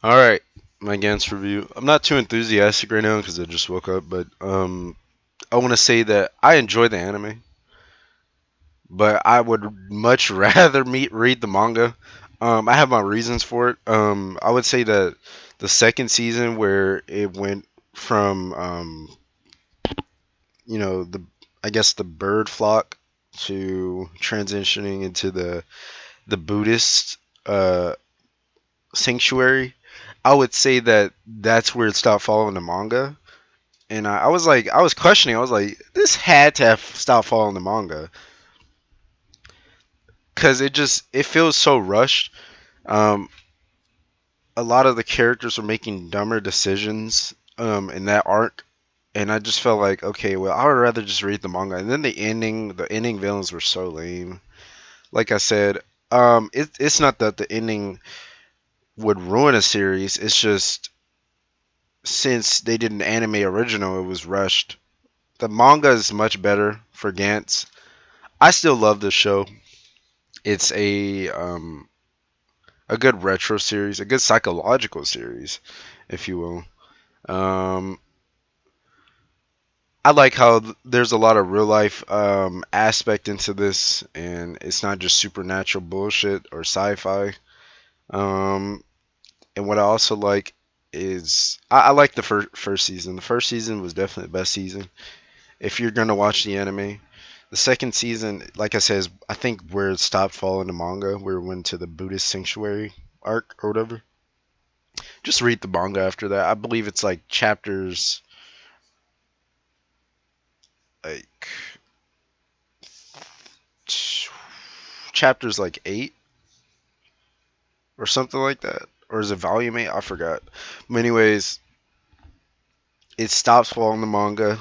All right, my Gantz review. I'm not too enthusiastic right now because I just woke up, but I want to say that I enjoy the anime, but I would much rather read the manga. I have my reasons for it. I would say that the second season where it went from the I guess the bird flock to transitioning into the Buddhist uh sanctuary. I would say that that's where it stopped following the manga. And I was like, I was questioning. I was like, this had to have stopped following the manga because it feels so rushed. Um, a lot of the characters were making dumber decisions in that arc, and I just felt like, okay, well, I would rather just read the manga. And then the ending villains were so lame. Like I said, it's not that the ending would ruin a series. It's just since they did an anime original, it was rushed. The manga is much better for Gantz. I still love this show. It's a good retro series, a good psychological series, if you will. Um, I like how there's a lot of real life aspect into this, and it's not just supernatural bullshit or sci-fi. Um, and what I also like is I like the first season. The first season was definitely the best season. If you're gonna watch the anime, the second season, like I said, is I think where it stopped following the manga, where it went to the Buddhist sanctuary arc or whatever. Just read the manga after that. I believe it's like like chapters like 8 or something like that, or is it volume 8? I forgot. But anyways, it stops following the manga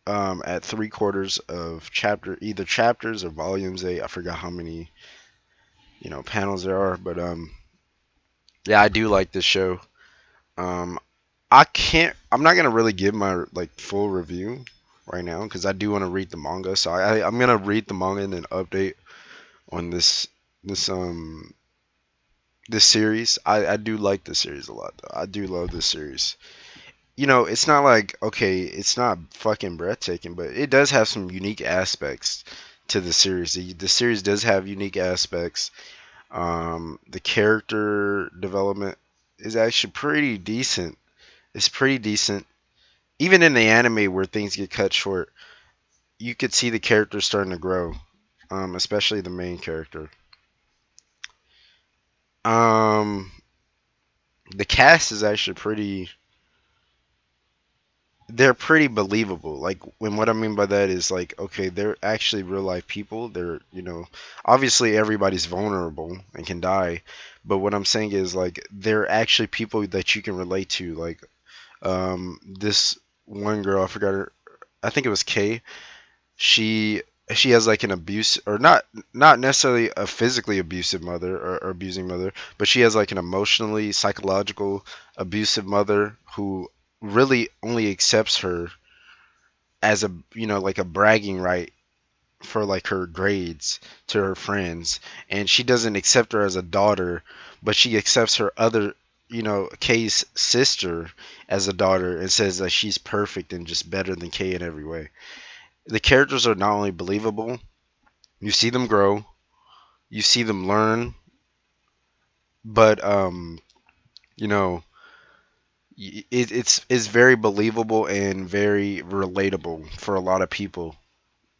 at 3/4 of either chapters or volumes 8. I forgot how many panels there are, but yeah, I do like this show. Um, I'm not gonna really give my like full review right now because I do want to read the manga. So I'm gonna read the manga and then update on this this series. I do like this series a lot though. I do love this series. It's not like okay, it's not fucking breathtaking, but it does have some unique aspects to the series. The series does have unique aspects. The character development is actually pretty decent. It's pretty decent. Even in the anime where things get cut short, you could see the character starting to grow, especially the main character. Um, the cast is actually they're pretty believable. Like, when what I mean by that is like, okay, they're actually real life people. Obviously everybody's vulnerable and can die, but what I'm saying is like they're actually people that you can relate to. Like, this one girl, I forgot her. I think it was Kay. she she has like an abuse, or not necessarily a physically abusive mother, or abusing mother, but she has like an emotionally psychological abusive mother who really only accepts her as a like a bragging right for like her grades to her friends, and she doesn't accept her as a daughter, but she accepts her other Kay's sister as a daughter and says that she's perfect and just better than Kay in every way. The characters are not only believable, you see them grow, you see them learn, but you know, it's very believable and very relatable for a lot of people.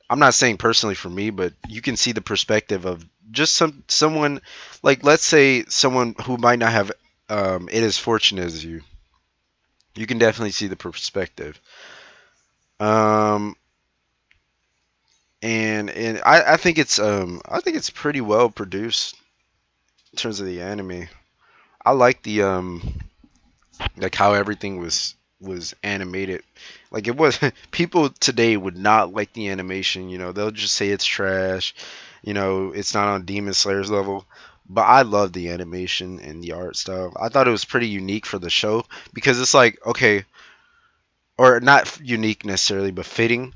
I'm not saying personally for me, but you can see the perspective of just someone, like, let's say someone who might not have it as fortunate as you. You can definitely see the perspective. Um, and I think it's pretty well produced in terms of the anime. I like the like how everything was animated. Like, it was people today would not like the animation. They'll just say it's trash. It's not on Demon Slayer's level. But I love the animation and the art style. I thought it was pretty unique for the show because it's like, okay, or not unique necessarily, but fitting.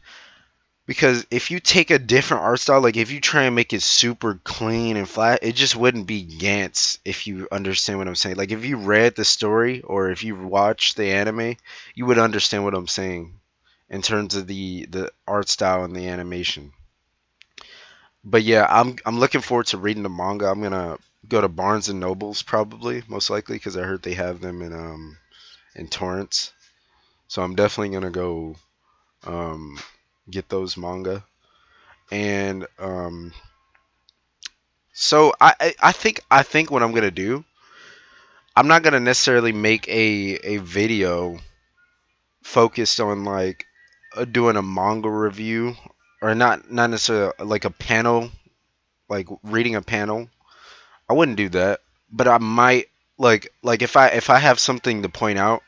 Because if you take a different art style, like if you try and make it super clean and flat, it just wouldn't be Gantz, if you understand what I'm saying. Like if you read the story or if you watched the anime, you would understand what I'm saying in terms of the art style and the animation. But yeah, I'm looking forward to reading the manga. I'm gonna go to Barnes and Nobles probably, most likely, because I heard they have them in torrents. So I'm definitely gonna go um get those manga. And so I think what I'm gonna do, I'm not gonna necessarily make a video focused on like doing a manga review, or not necessarily like a panel, like reading a panel. I wouldn't do that, but I might, like if I have something to point out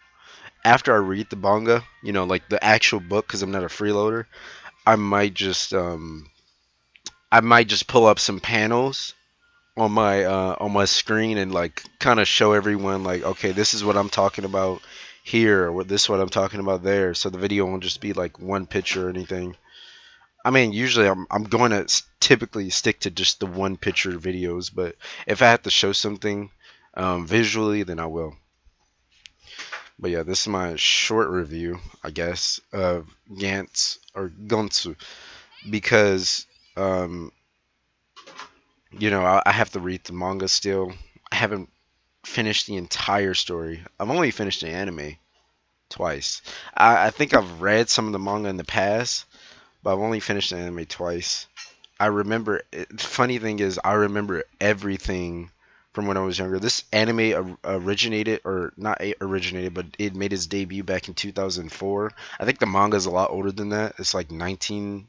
after I read the manga, like the actual book, because I'm not a freeloader. I might just pull up some panels on my screen and like kind of show everyone like, okay, this is what I'm talking about here, or this is what I'm talking about there, so the video won't just be like one picture or anything. I mean, usually I'm going to typically stick to just the one picture videos, but if I have to show something visually, then I will. But yeah, this is my short review, I guess, of Gantz or Gonsu, because um, I have to read the manga still. I haven't finished the entire story. I've only finished the anime twice. I think I've read some of the manga in the past, but I've only finished the anime twice. I remember. Funny thing is, I remember everything from when I was younger. This anime originated, or not originated, but it made its debut back in 2004. I think the manga is a lot older than that. It's like 1990s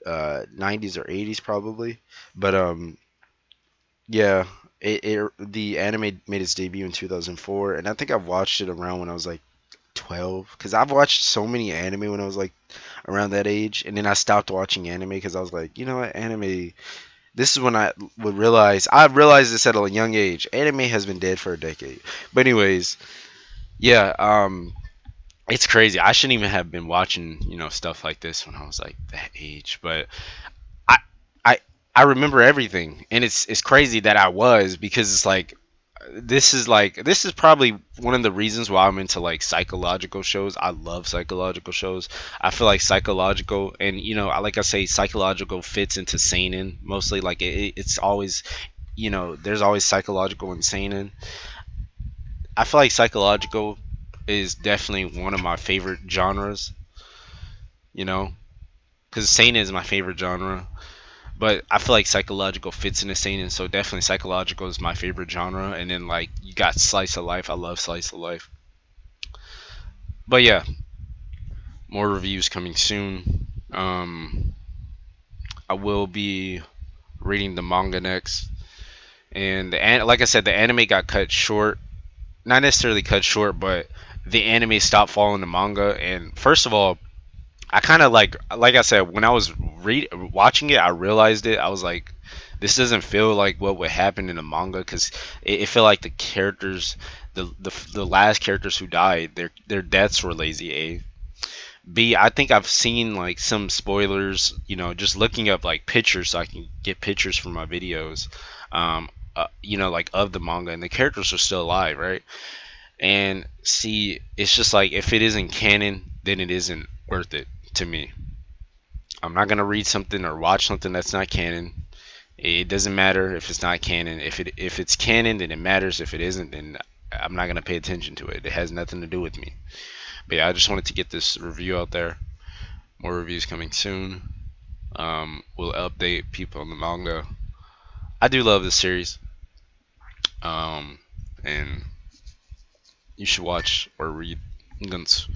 or 80s probably. But yeah, the anime made its debut in 2004, and I think I watched it around when I was like 12, because I've watched so many anime when I was like around that age, and then I stopped watching anime because I was like, you know what, anime. This is when I realized this at a young age. Anime has been dead for a decade. But anyways, yeah, it's crazy. I shouldn't even have been watching, stuff like this when I was like that age. But I I I remember everything, and it's crazy that I was, because it's like this is probably one of the reasons why I'm into like psychological shows. I love psychological shows. I feel like psychological, and like I say, psychological fits into seinen mostly. Like it's always, there's always psychological and seinen. I feel like psychological is definitely one of my favorite genres. You know, because seinen is my favorite genre. But I feel like psychological fits into seinen, so definitely psychological is my favorite genre. And then like you got slice of life. I love slice of life. But yeah, more reviews coming soon. I will be reading the manga next, and like I said, the anime got cut short. Not necessarily cut short, but the anime stopped following the manga. And first of all, I kind of like I said, when I was watching it, I realized it. I was like, this doesn't feel like what would happen in the manga, because it felt like the characters, the last characters who died, their deaths were lazy. A B, I think I've seen like some spoilers, just looking up like pictures so I can get pictures for my videos, like of the manga, and the characters are still alive, right? And see, it's just like if it isn't canon, then it isn't worth it to me. I'm not gonna read something or watch something that's not canon. It doesn't matter if it's not canon. If it's canon, then it matters. If it isn't, then I'm not gonna pay attention to it. It has nothing to do with me. But yeah, I just wanted to get this review out there. More reviews coming soon. We'll update people on the manga. I do love this series, um, and you should watch or read Gantz.